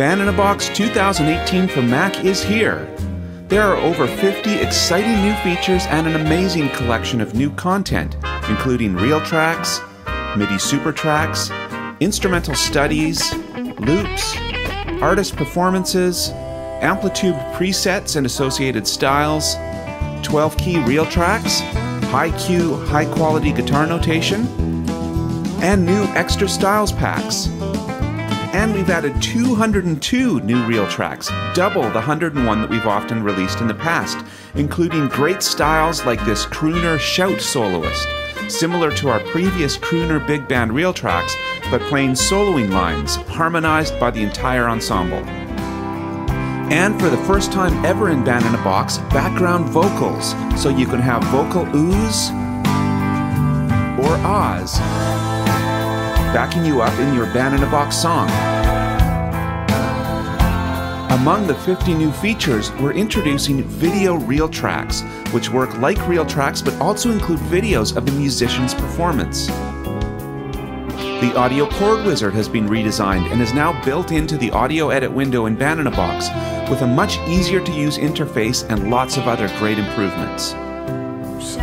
Band in a Box 2018 for Mac is here. There are over 50 exciting new features and an amazing collection of new content, including RealTracks, MIDI super tracks, instrumental studies, loops, artist performances, amplitude presets and associated styles, 12-key RealTracks, high-Q, high-quality guitar notation, and new extra styles packs. And we've added 202 new RealTracks, double the 101 that we've often released in the past, including great styles like this crooner shout soloist, similar to our previous crooner big band RealTracks, but playing soloing lines, harmonized by the entire ensemble. And for the first time ever in Band in a Box, background vocals, so you can have vocal oohs or ahs backing you up in your Band in a Box song. Among the 50 new features, we're introducing Video RealTracks, which work like RealTracks but also include videos of the musician's performance. The Audio Chord Wizard has been redesigned and is now built into the audio edit window in Band in a Box with a much easier to use interface and lots of other great improvements.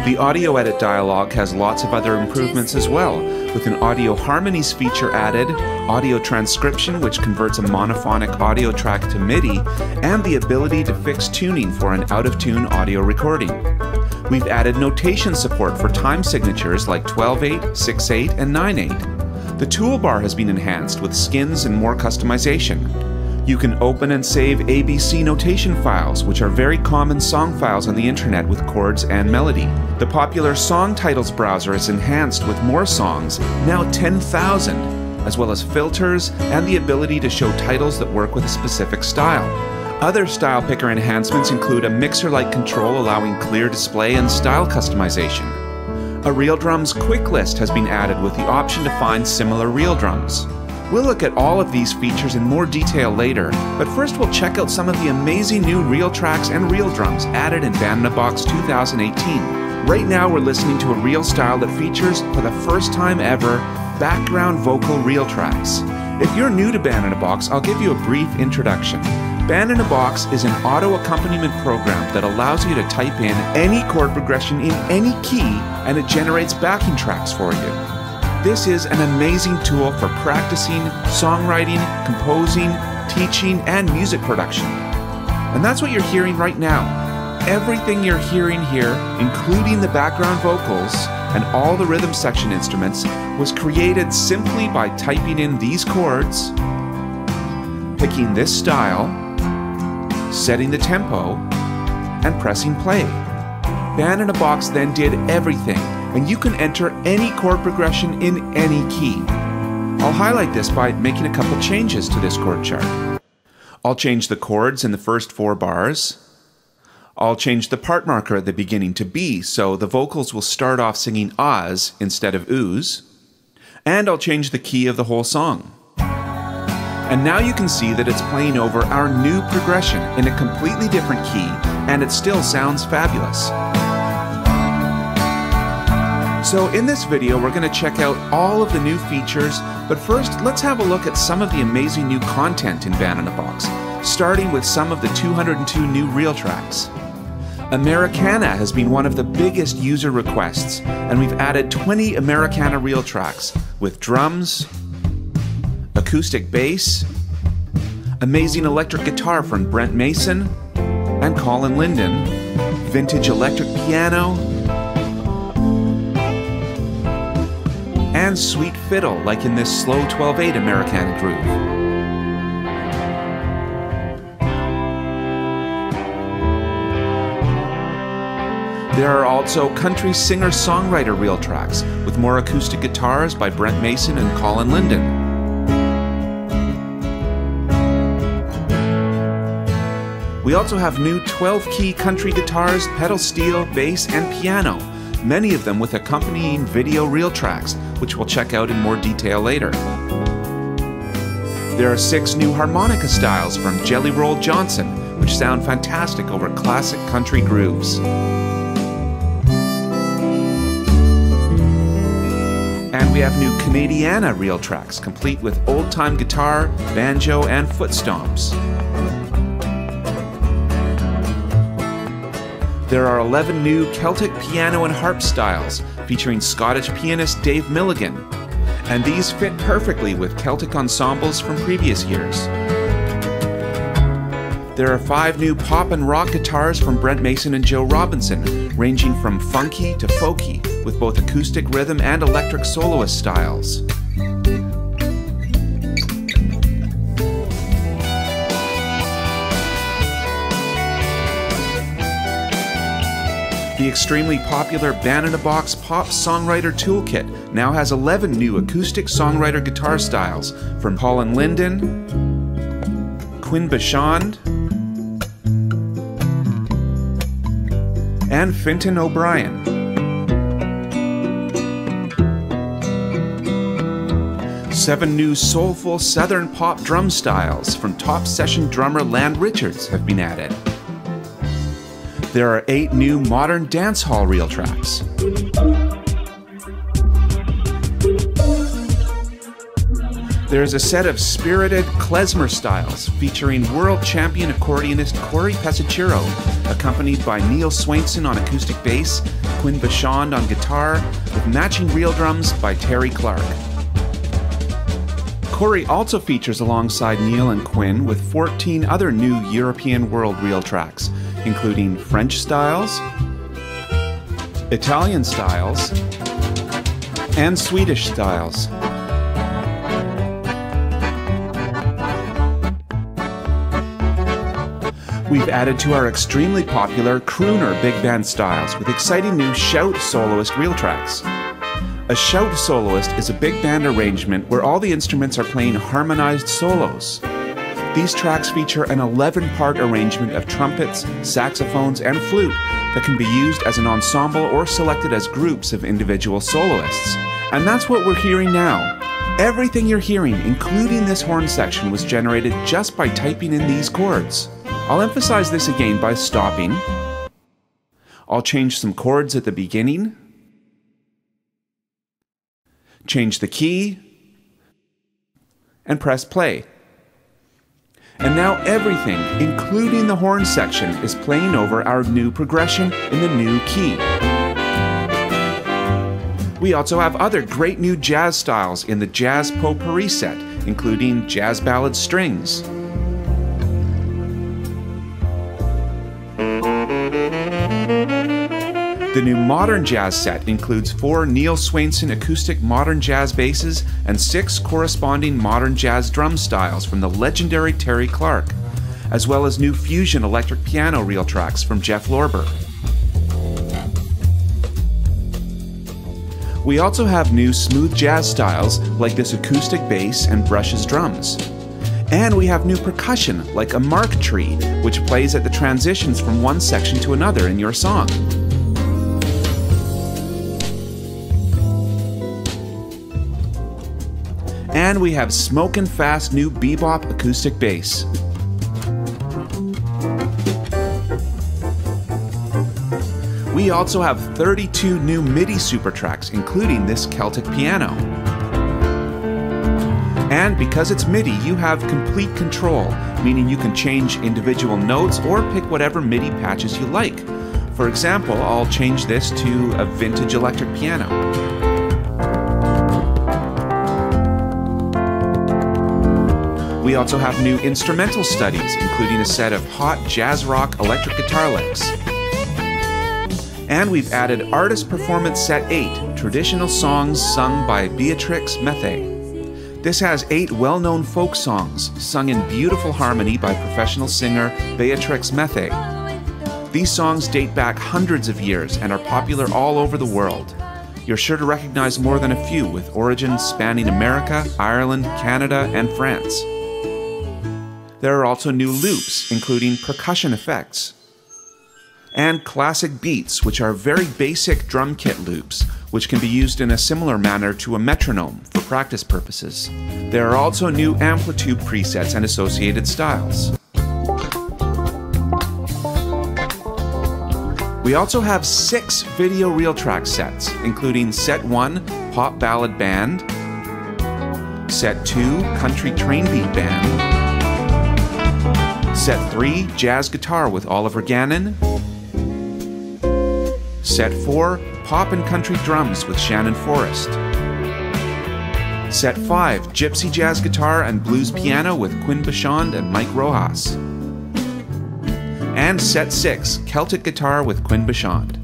The audio edit dialog has lots of other improvements as well, with an audio harmonies feature added, audio transcription which converts a monophonic audio track to MIDI, and the ability to fix tuning for an out-of-tune audio recording. We've added notation support for time signatures like 12/8, 6/8, and 9/8. The toolbar has been enhanced with skins and more customization. You can open and save ABC notation files, which are very common song files on the internet with chords and melody. The popular song titles browser is enhanced with more songs, now 10,000, as well as filters and the ability to show titles that work with a specific style. Other style picker enhancements include a mixer-like control allowing clear display and style customization. A Real Drums quick list has been added with the option to find similar Real Drums. We'll look at all of these features in more detail later, but first we'll check out some of the amazing new RealTracks and Real Drums added in Band in a Box 2018. Right now we're listening to a Real style that features, for the first time ever, background vocal RealTracks. If you're new to Band in a Box, I'll give you a brief introduction. Band in a Box is an auto accompaniment program that allows you to type in any chord progression in any key and it generates backing tracks for you. This is an amazing tool for practicing, songwriting, composing, teaching, and music production. And that's what you're hearing right now. Everything you're hearing here, including the background vocals and all the rhythm section instruments, was created simply by typing in these chords, picking this style, setting the tempo, and pressing play. Band in a Box then did everything, and you can enter any chord progression in any key. I'll highlight this by making a couple changes to this chord chart. I'll change the chords in the first 4 bars. I'll change the part marker at the beginning to B, so the vocals will start off singing ahs instead of oohs. And I'll change the key of the whole song. And now you can see that it's playing over our new progression in a completely different key, and it still sounds fabulous. So in this video, we're going to check out all of the new features, but first, let's have a look at some of the amazing new content in Band in a Box, starting with some of the 202 new RealTracks. Americana has been one of the biggest user requests, and we've added 20 Americana RealTracks with drums, acoustic bass, amazing electric guitar from Brent Mason and Colin Linden, vintage electric piano, and sweet fiddle like in this slow 12/8 Americana groove. There are also country singer-songwriter RealTracks with more acoustic guitars by Brent Mason and Colin Linden. We also have new 12-key country guitars, pedal steel, bass, and piano, many of them with accompanying video RealTracks, which we'll check out in more detail later. There are 6 new harmonica styles from Jelly Roll Johnson, which sound fantastic over classic country grooves. And we we have new Canadiana RealTracks, complete with old-time guitar, banjo, and foot stomps. There are 11 new Celtic piano and harp styles, featuring Scottish pianist Dave Milligan, and these fit perfectly with Celtic ensembles from previous years. There are 5 new pop and rock guitars from Brent Mason and Joe Robinson, ranging from funky to folky, with both acoustic rhythm and electric soloist styles. The extremely popular Band-in-a-Box Pop Songwriter Toolkit now has 11 new acoustic songwriter guitar styles from Colin Linden, Quinn Bashand, and Fintan O'Brien. Seven new soulful southern pop drum styles from top session drummer Land Richards have been added. There are 8 new modern dancehall RealTracks. There is a set of spirited klezmer styles featuring world champion accordionist Corey Pesachiro, accompanied by Neil Swainson on acoustic bass, Quinn Bashand on guitar, with matching reel drums by Terry Clark. Corey also features alongside Neil and Quinn with 14 other new European world RealTracks, including French styles, Italian styles, and Swedish styles. We've added to our extremely popular crooner big band styles with exciting new shout soloist RealTracks. A shout soloist is a big band arrangement where all the instruments are playing harmonized solos. These tracks feature an 11-part arrangement of trumpets, saxophones, and flute that can be used as an ensemble or selected as groups of individual soloists. And that's what we're hearing now. Everything you're hearing, including this horn section, was generated just by typing in these chords. I'll emphasize this again by stopping. I'll change some chords at the beginning, change the key, and press play. And now everything, including the horn section, is playing over our new progression in the new key. We also have other great new jazz styles in the Jazz Potpourri set, including jazz ballad strings, the new modern jazz set includes 4 Neil Swainson acoustic modern jazz basses and 6 corresponding modern jazz drum styles from the legendary Terry Clark, as well as new fusion electric piano RealTracks from Jeff Lorber. We also have new smooth jazz styles like this acoustic bass and brushes drums. And we have new percussion like a mark tree, which plays at the transitions from one section to another in your song. And we have smokin' fast new bebop acoustic bass. We also have 32 new MIDI supertracks, including this Celtic piano. And because it's MIDI, you have complete control, meaning you can change individual notes or pick whatever MIDI patches you like. For example, I'll change this to a vintage electric piano. We also have new instrumental studies, including a set of hot jazz rock electric guitar licks. And we've added Artist Performance Set 8, traditional songs sung by Beatrix Methe. This has 8 well-known folk songs, sung in beautiful harmony by professional singer Beatrix Methe. These songs date back hundreds of years and are popular all over the world. You're sure to recognize more than a few, with origins spanning America, Ireland, Canada, and France. There are also new loops, including percussion effects, and classic beats, which are very basic drum kit loops, which can be used in a similar manner to a metronome for practice purposes. There are also new amplitude presets and associated styles. We also have 6 video RealTracks sets, including Set 1, Pop Ballad Band, Set 2, Country Train Beat Band, Set 3, Jazz Guitar with Oliver Gannon, Set 4, Pop and Country Drums with Shannon Forrest, Set 5, Gypsy Jazz Guitar and Blues Piano with Quinn Bachand and Mike Rojas, and Set 6, Celtic Guitar with Quinn Bachand.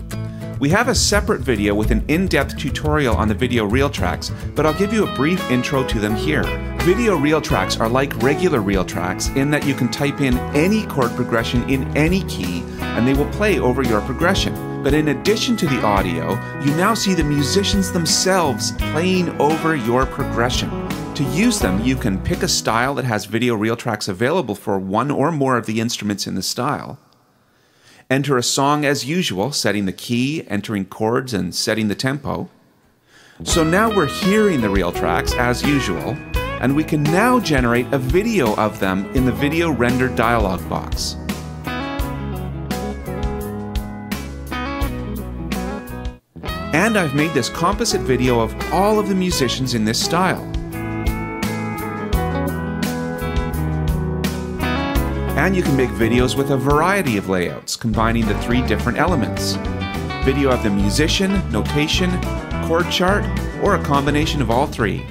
We have a separate video with an in-depth tutorial on the video RealTracks, but I'll give you a brief intro to them here. Video RealTracks are like regular RealTracks in that you can type in any chord progression in any key and they will play over your progression. But in addition to the audio, you now see the musicians themselves playing over your progression. To use them, you can pick a style that has video RealTracks available for one or more of the instruments in the style. Enter a song as usual, setting the key, entering chords, and setting the tempo. So now we're hearing the RealTracks as usual, and we can now generate a video of them in the Video Render dialog box. And I've made this composite video of all of the musicians in this style. And you can make videos with a variety of layouts, combining the 3 different elements. Video of the musician, notation, chord chart, or a combination of all 3.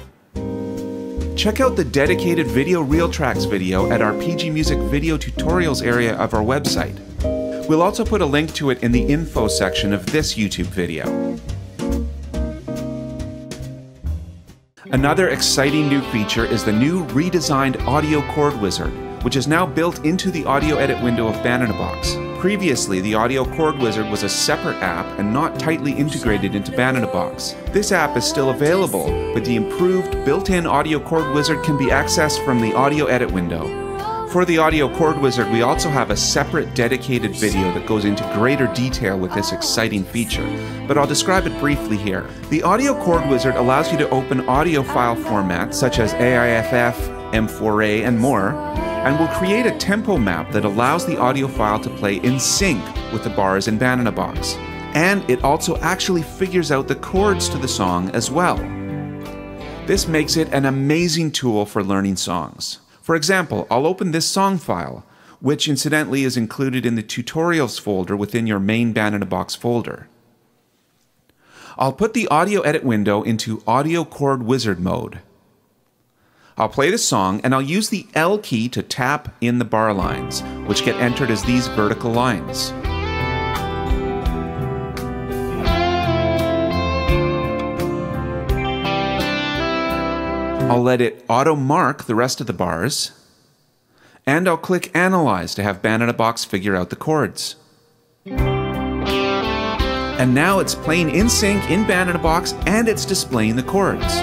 Check out the dedicated Video RealTracks video at our PG Music video tutorials area of our website. We'll also put a link to it in the info section of this YouTube video. Another exciting new feature is the new redesigned Audio Chord Wizard, which is now built into the audio edit window of Bananabox. Previously, the Audio Chord Wizard was a separate app and not tightly integrated into Bananabox. This app is still available, but the improved built-in Audio Chord Wizard can be accessed from the audio edit window. For the Audio Chord Wizard, we also have a separate dedicated video that goes into greater detail with this exciting feature, but I'll describe it briefly here. The Audio Chord Wizard allows you to open audio file formats such as AIFF, M4A, and more, and will create a tempo map that allows the audio file to play in sync with the bars in Bananabox. And it also actually figures out the chords to the song as well. This makes it an amazing tool for learning songs. For example, I'll open this song file, which incidentally is included in the tutorials folder within your main Bananabox folder. I'll put the audio edit window into Audio Chord Wizard mode. I'll play the song and I'll use the L key to tap in the bar lines, which get entered as these vertical lines. I'll let it auto-mark the rest of the bars, and I'll click Analyze to have Bananabox figure out the chords. And now it's playing in sync in Bananabox and it's displaying the chords.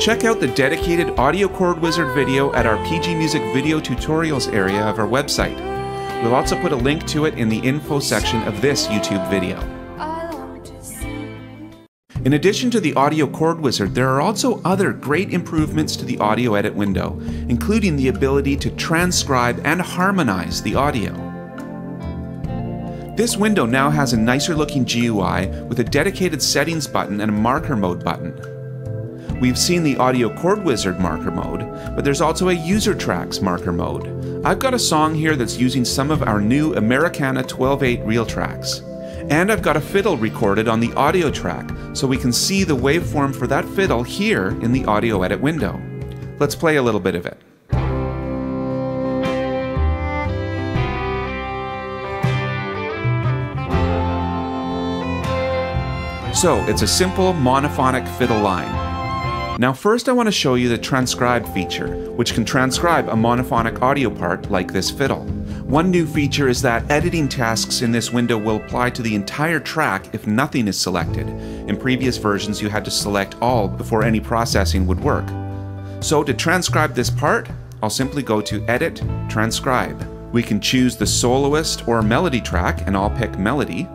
Check out the dedicated Audio Chord Wizard video at our PG Music video tutorials area of our website. We'll also put a link to it in the info section of this YouTube video. In addition to the Audio Chord Wizard, there are also other great improvements to the audio edit window, including the ability to transcribe and harmonize the audio. This window now has a nicer looking GUI with a dedicated settings button and a marker mode button. We've seen the Audio Chord Wizard marker mode, but there's also a RealTracks marker mode. I've got a song here that's using some of our new Americana 12/8 RealTracks. And I've got a fiddle recorded on the audio track, so we can see the waveform for that fiddle here in the audio edit window. Let's play a little bit of it. So it's a simple monophonic fiddle line. Now first I want to show you the transcribe feature, which can transcribe a monophonic audio part like this fiddle. One new feature is that editing tasks in this window will apply to the entire track if nothing is selected. In previous versions you had to select all before any processing would work. So to transcribe this part, I'll simply go to Edit, Transcribe. We can choose the soloist or melody track, and I'll pick Melody.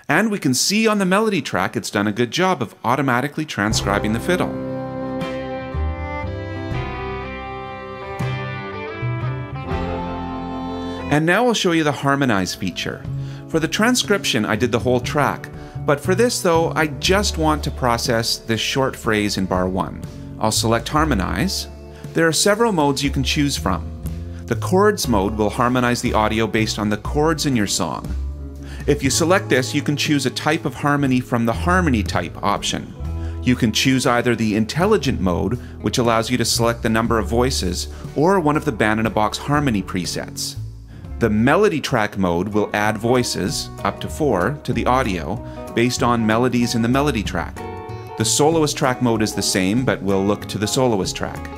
And we can see on the melody track it's done a good job of automatically transcribing the fiddle. And now I'll show you the Harmonize feature. For the transcription, I did the whole track, but for this though, I just want to process this short phrase in bar 1. I'll select Harmonize. There are several modes you can choose from. The chords mode will harmonize the audio based on the chords in your song. If you select this, you can choose a type of harmony from the harmony type option. You can choose either the intelligent mode, which allows you to select the number of voices, or one of the band-in-a-box harmony presets. The melody track mode will add voices, up to 4, to the audio, based on melodies in the melody track. The soloist track mode is the same, but will look to the soloist track.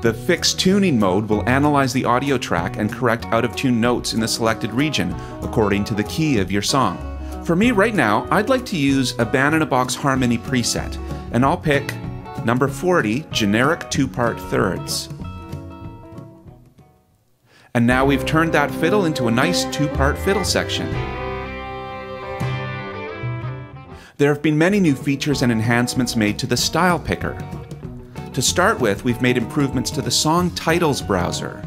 The fixed tuning mode will analyze the audio track and correct out-of-tune notes in the selected region, according to the key of your song. For me right now, I'd like to use a band-in-a-box harmony preset, and I'll pick number 40, generic 2-part thirds. And now we've turned that fiddle into a nice 2-part fiddle section. There have been many new features and enhancements made to the style picker. To start with, we've made improvements to the Song Titles browser.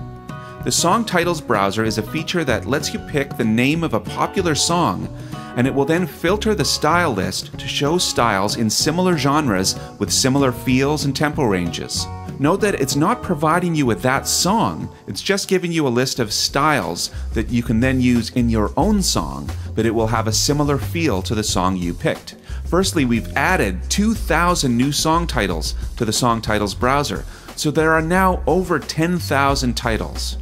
The Song Titles browser is a feature that lets you pick the name of a popular song, and it will then filter the style list to show styles in similar genres with similar feels and tempo ranges. Note that it's not providing you with that song, it's just giving you a list of styles that you can then use in your own song, but it will have a similar feel to the song you picked. Firstly, we've added 2,000 new song titles to the Song Titles browser, so there are now over 10,000 titles.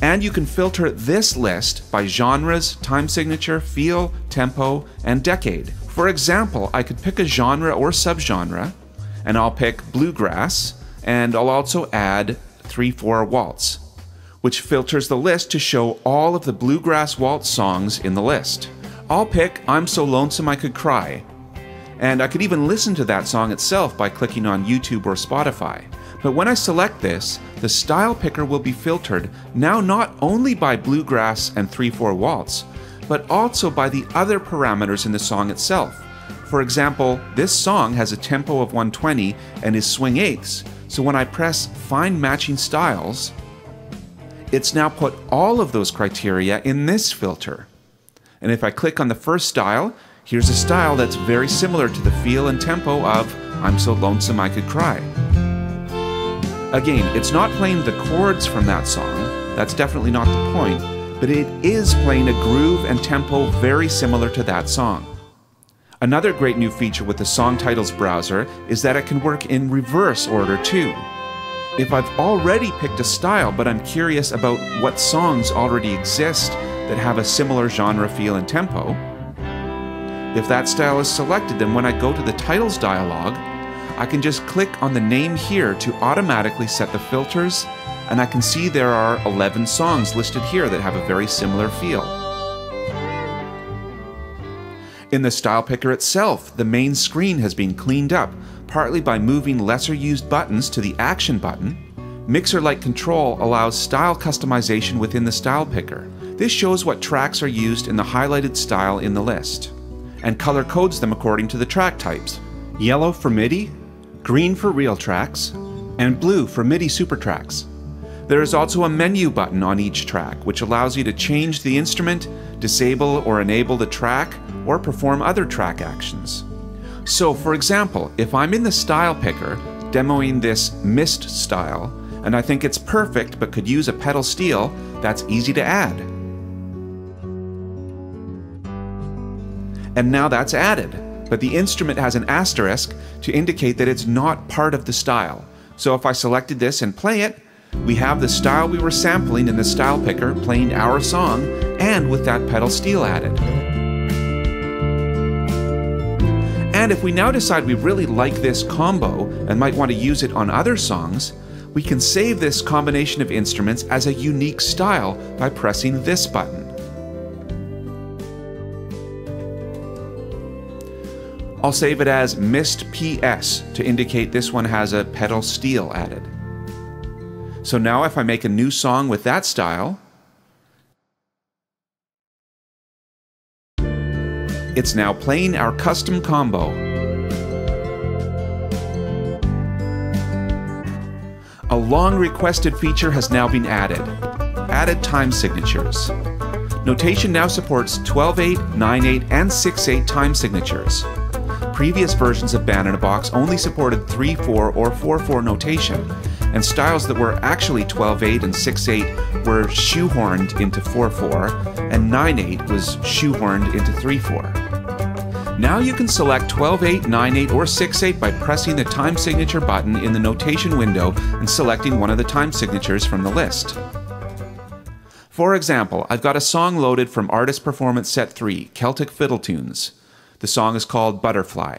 And you can filter this list by genres, time signature, feel, tempo, and decade. For example, I could pick a genre or subgenre, and I'll pick bluegrass, and I'll also add 3/4 waltz, which filters the list to show all of the bluegrass waltz songs in the list. I'll pick I'm So Lonesome I Could Cry, and I could even listen to that song itself by clicking on YouTube or Spotify. But when I select this, the style picker will be filtered now not only by bluegrass and 3/4 waltz, but also by the other parameters in the song itself. For example, this song has a tempo of 120 and is swing eighths, so when I press Find Matching Styles, it's now put all of those criteria in this filter. And if I click on the first style, here's a style that's very similar to the feel and tempo of I'm So Lonesome I Could Cry. Again, it's not playing the chords from that song, that's definitely not the point, but it is playing a groove and tempo very similar to that song. Another great new feature with the Song Titles browser is that it can work in reverse order too. If I've already picked a style but I'm curious about what songs already exist that have a similar genre, feel, and tempo, if that style is selected, then when I go to the titles dialog, I can just click on the name here to automatically set the filters, and I can see there are 11 songs listed here that have a very similar feel. In the style picker itself, the main screen has been cleaned up, partly by moving lesser used buttons to the action button. Mixer-like control allows style customization within the style picker. This shows what tracks are used in the highlighted style in the list, and color codes them according to the track types. Yellow for MIDI, green for RealTracks, and blue for MIDI SuperTracks. There is also a menu button on each track, which allows you to change the instrument, disable or enable the track, or perform other track actions. So for example, if I'm in the style picker, demoing this mist style, and I think it's perfect but could use a pedal steel, that's easy to add. And now that's added, but the instrument has an asterisk to indicate that it's not part of the style. So if I selected this and play it, we have the style we were sampling in the style picker playing our song, and with that pedal steel added. And if we now decide we really like this combo and might want to use it on other songs, we can save this combination of instruments as a unique style by pressing this button. I'll save it as Mist PS to indicate this one has a pedal steel added. So now if I make a new song with that style, it's now playing our custom combo. A long requested feature has now been added. Added time signatures. Notation now supports 12/8, 9/8, and 6/8 time signatures. Previous versions of Band in a Box only supported 3/4 or 4/4 notation, and styles that were actually 12/8 and 6/8 were shoehorned into 4/4, and 9/8 was shoehorned into 3/4. Now you can select 12/8, 9/8, or 6/8 by pressing the time signature button in the notation window and selecting one of the time signatures from the list. For example, I've got a song loaded from Artist Performance Set 3, Celtic Fiddle Tunes. The song is called Butterfly.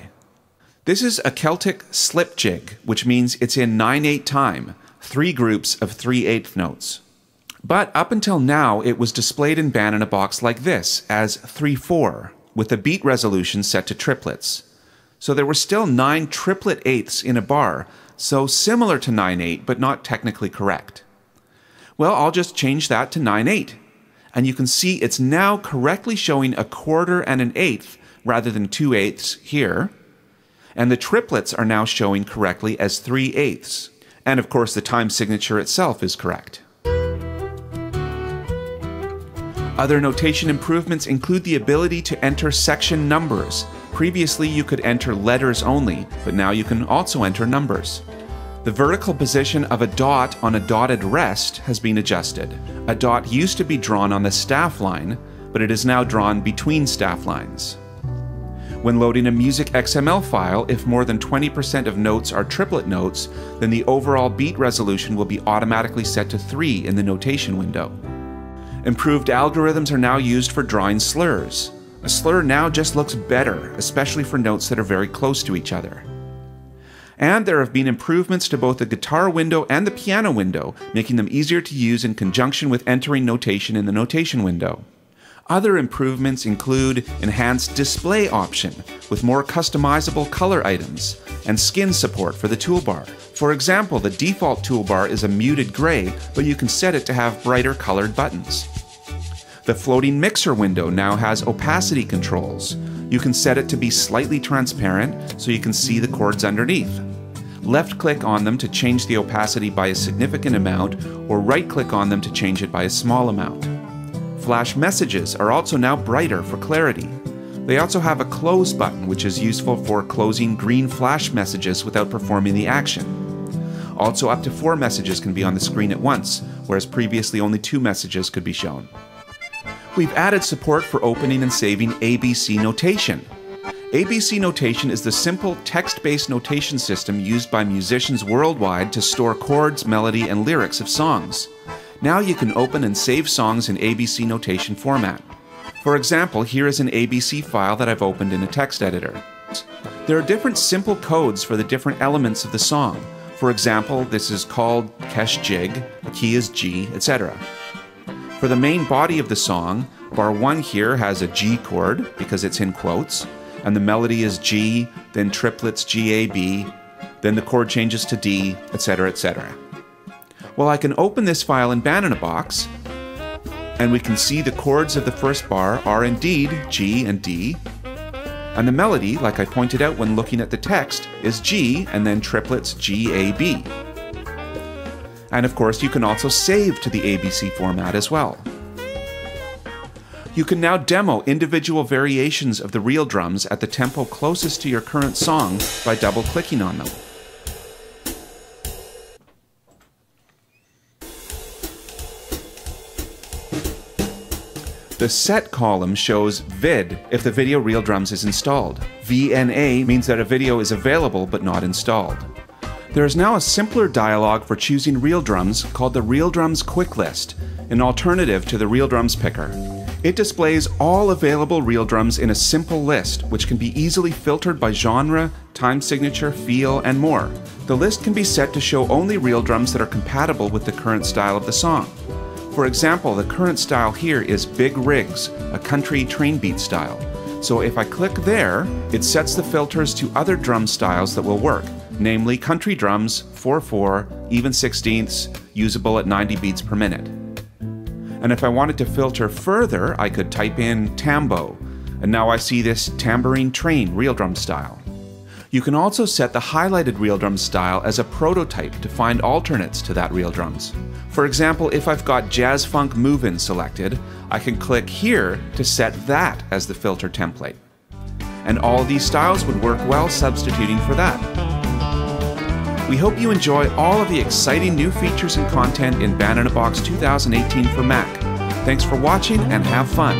This is a Celtic slip jig, which means it's in 9/8 time, 3 groups of 3/8 notes. But up until now, it was displayed in Band in a Box like this, as 3/4, with the beat resolution set to triplets. So there were still 9 triplet eighths in a bar, so similar to 9/8, but not technically correct. Well, I'll just change that to 9/8. And you can see it's now correctly showing a quarter and an eighth rather than 2/8 here. And the triplets are now showing correctly as 3/8. And of course the time signature itself is correct. Other notation improvements include the ability to enter section numbers. Previously you could enter letters only, but now you can also enter numbers. The vertical position of a dot on a dotted rest has been adjusted. A dot used to be drawn on the staff line, but it is now drawn between staff lines. When loading a music XML file, if more than 20% of notes are triplet notes, then the overall beat resolution will be automatically set to 3 in the notation window. Improved algorithms are now used for drawing slurs. A slur now just looks better, especially for notes that are very close to each other. And there have been improvements to both the guitar window and the piano window, making them easier to use in conjunction with entering notation in the notation window. Other improvements include enhanced display option with more customizable color items and skin support for the toolbar. For example, the default toolbar is a muted gray, but you can set it to have brighter colored buttons. The floating mixer window now has opacity controls. You can set it to be slightly transparent so you can see the chords underneath. Left-click on them to change the opacity by a significant amount, or right-click on them to change it by a small amount. Flash messages are also now brighter for clarity. They also have a close button, which is useful for closing green flash messages without performing the action. Also, up to 4 messages can be on the screen at once, whereas previously only 2 messages could be shown. We've added support for opening and saving ABC notation. ABC notation is the simple text-based notation system used by musicians worldwide to store chords, melody, and lyrics of songs. Now you can open and save songs in ABC notation format. For example, here is an ABC file that I've opened in a text editor. There are different simple codes for the different elements of the song. For example, this is called Kesh Jig, key is G, etc. For the main body of the song, bar 1 here has a G chord because it's in quotes, and the melody is G, then triplets G, A, B, then the chord changes to D, etc., etc. Well, I can open this file in Band in a Box, and we can see the chords of the first bar are indeed G and D, and the melody, like I pointed out when looking at the text, is G and then triplets G, A, B. And of course, you can also save to the ABC format as well. You can now demo individual variations of the real drums at the tempo closest to your current song by double-clicking on them. The Set column shows vid if the video Real Drums is installed. VNA means that a video is available but not installed. There is now a simpler dialog for choosing Real Drums called the Real Drums Quick List, an alternative to the Real Drums Picker. It displays all available Real Drums in a simple list, which can be easily filtered by genre, time signature, feel, and more. The list can be set to show only Real Drums that are compatible with the current style of the song. For example, the current style here is Big Rigs, a country train beat style. So if I click there, it sets the filters to other drum styles that will work, namely country drums, 4/4, even 16ths, usable at 90 beats per minute. And if I wanted to filter further, I could type in tambo, and now I see this tambourine train real drum style. You can also set the highlighted reel drum style as a prototype to find alternates to that reel drums. For example, if I've got Jazz Funk Move-In selected, I can click here to set that as the filter template. And all these styles would work well substituting for that. We hope you enjoy all of the exciting new features and content in Band in a Box 2018 for Mac. Thanks for watching and have fun!